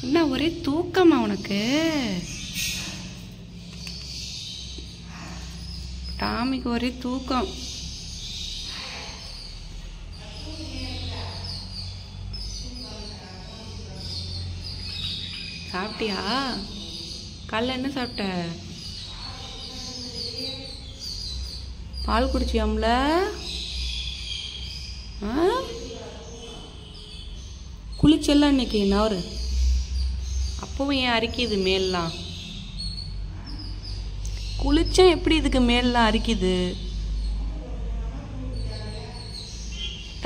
என்ன ஒரே தூக்கமா உனக்கு? டாமிக்கு ஒரே தூக்கம். சாப்பிட்டியா? காலைல என்ன சாப்பிட்ட? பால் குடிச்சியாம்ல? குளிச்செல்லாம் இன்னைக்கு நவரு. அப்பவும் ஏன் அரிக்குது மேல்லாம்? குளிச்சா எப்படி இதுக்கு மேல்லாம் அரிக்குது?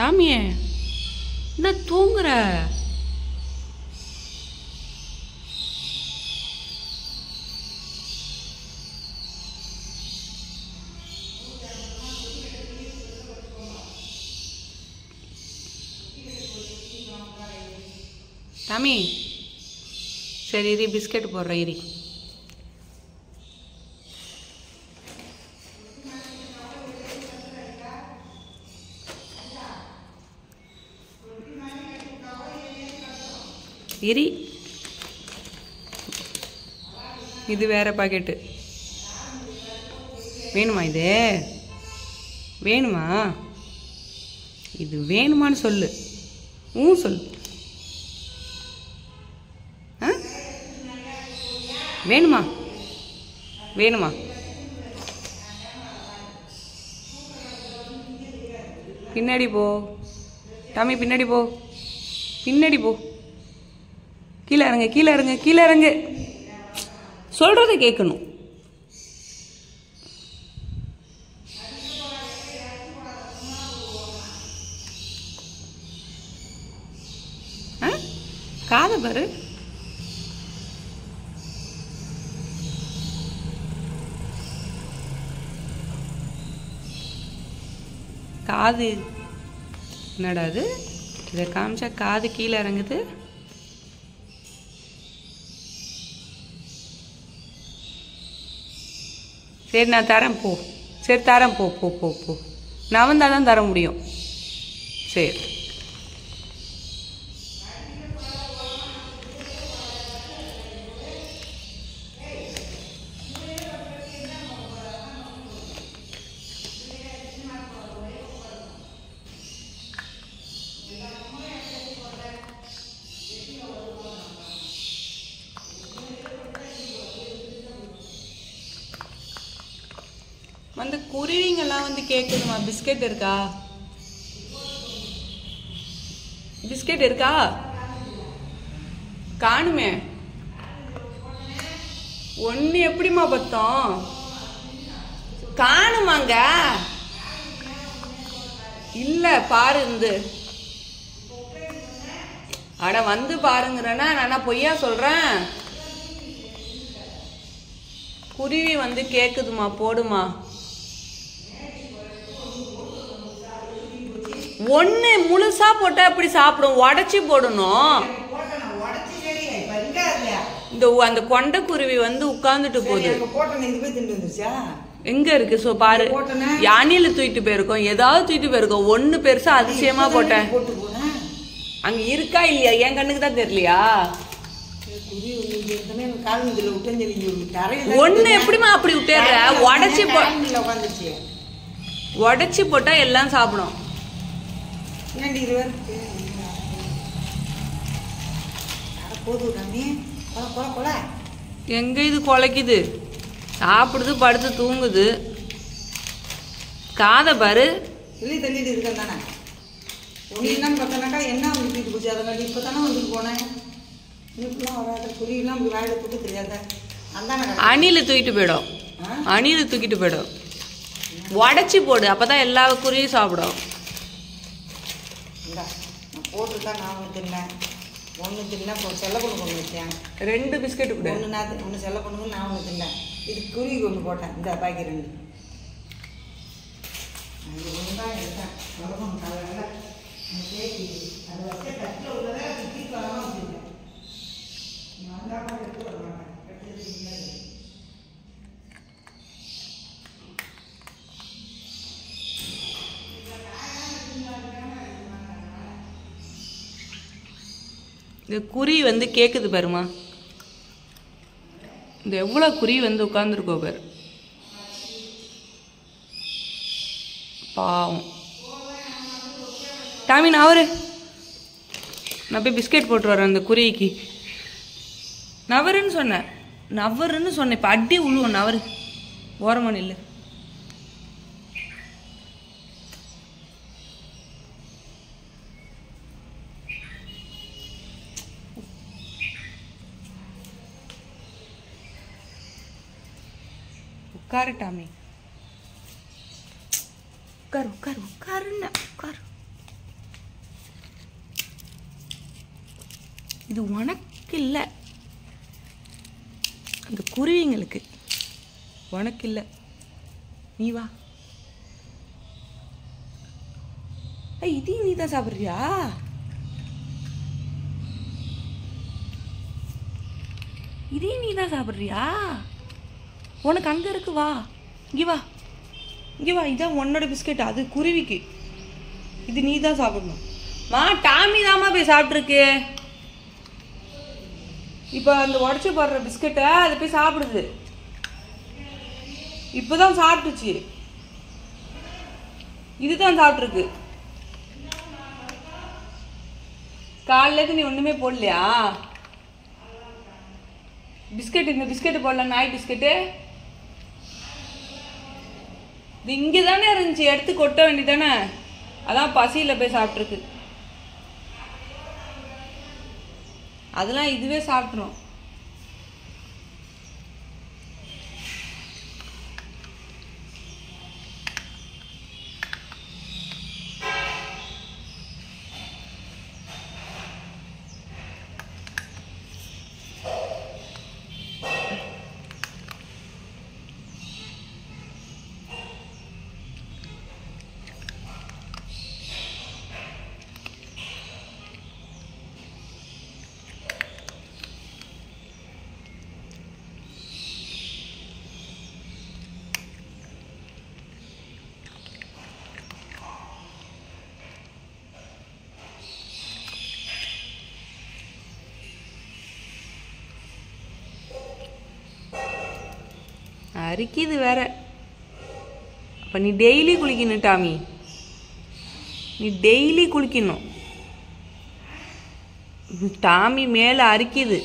டாமியே என்ன தூங்குற? டாமி சரி இரி, பிஸ்கெட் போடுறேன் இரி. இரி, இது வேற பாக்கெட்டு. வேணுமா? இது வேணுமா? இது வேணுமான்னு சொல்லு. சொல்லு. வேணுமா? வேணுமா? பின்னாடி போ டாமி, பின்னாடி போ, பின்னாடி போ. கீழே இறங்கு, கீழே இறங்கு, கீழே இறங்கு. சொல்றதை கேட்கணும். காதை பாரு. காது என்னடா அது? இதை காமிச்சா காது கீழே இறங்குது. சரி நான் தரேன் போ. சரி தரேன் போ போ போ போ. நான் வந்தால் தர முடியும். சரி வந்து குருவிங்கெல்லாம் வந்து கேட்குதுமா. பிஸ்கெட் இருக்கா? பிஸ்கெட் இருக்கா? காணுமே. ஒன்று எப்படிமா பத்தோம்? காணுமாங்க. இல்லை பாரு. அட வந்து பாருங்கிறேன்னா நான் பொய்யா சொல்கிறேன்? குருவி வந்து கேட்குதுமா, போடுமா. ஒன்று முழுசா போட்டால் எப்படி சாப்பிடும்? உடச்சி போடணும். அந்த கொண்ட குருவி வந்து உட்கார்ந்துட்டு போகுது. எங்க இருக்கு? சோ பாரு, அணில தூக்கிட்டு போயிருக்கோம், ஏதாவது தூக்கிட்டு போயிருக்கோம். ஒண்ணு பெருசா அதிசயமா போட்டேன். அங்க இருக்கா இல்லையா? என் கண்ணுக்கு தான் தெரியலையா? ஒண்ணு எப்படிமா அப்படி விட்டுற? உடச்சி போட்டா எல்லாம் சாப்பிடும். எங்க இது குலைக்குது? சாப்பிடுது, படுத்து தூங்குது. காதை பாரு. அணில தூக்கிட்டு போயிடும். அணில தூக்கிட்டு போயிடும். உடச்சி போடு, அப்பதான் எல்லா குருவியும் சாப்பிடும். ஒன்று தின்னா செல்ல பொண்ணு கொண்டு வச்சேன். 2 பிஸ்கெட்டு கூட. ஒன்று செல்ல பொண்ணுங்க, நான் ஒன்று தின்னேன். இது குருவிக்கு ஒன்று போட்டேன். இந்த பாக்கி 2. அது ஒன்று தான் எடுத்தேன். செல்ல பொண்ணு காலையில் அதை வச்சு கட்டில் உள்ளதை சுற்றி காலமாக வச்சுருக்கேன். நான் தான் எடுத்து வர மாட்டேன். கட்டில் இந்த குறி வந்து கேட்குது பாருமா, இந்த எவ்வளோ குறி வந்து உட்காந்துருக்கோ பாரு, பாவம். டாமி நவரு, நான் போய் பிஸ்கெட் போட்டு வரேன் அந்த குறிக்கு. நவருன்னு சொன்னேன், நவருன்னு சொன்னேன். இப்போ அடி உழுவோம். நவரு, ஓரமான இல்லை. உட்காரு டாமி, உட்காரு உட்காரு உட்காருன்னு உட்காரு. இது உனக்கு இல்லை, அந்த குருவிங்களுக்கு. உனக்கு இல்லை, நீ வா. இதையும் நீ தான் சாப்பிட்றியா? இதையும் நீ தான் சாப்பிட்றியா? உனக்கு அங்கே இருக்கு, வா இங்கே வா, இங்கே வா. இதான் உன்னோட பிஸ்கெட், அது குருவிக்கு. இது நீ தான் சாப்பிடணும். மா டாமி தாம்மா போய் சாப்பிட்ருக்கு. இப்போ அந்த உடச்சி போடுற பிஸ்கெட்டை அது போய் சாப்பிடுது. இப்போதான் சாப்பிட்டுச்சு, இதுதான் சாப்பிட்ருக்கு. காலையிலேருந்து நீ ஒன்றுமே போடலையா பிஸ்கெட்? இந்த பிஸ்கெட்டு போடல, நாய் பிஸ்கெட்டு. இது இங்கே தானே இருந்துச்சு, எடுத்து கொட்ட வேண்டியதானே. அதான் பசியில் போய் சாப்பிட்ருக்கு. அதெல்லாம் இதுவே சாப்பிட்ரும். அரிக்குது வேற. அப்போ நீ டெய்லி குளிக்கணும் டாமி, நீ டெய்லி குளிக்கணும். டாமி மேலே அரிக்குது.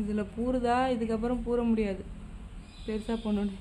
இதில் பூருதா, இதுக்கப்புறம் பூர முடியாது, பெருசாக போனோன்னு.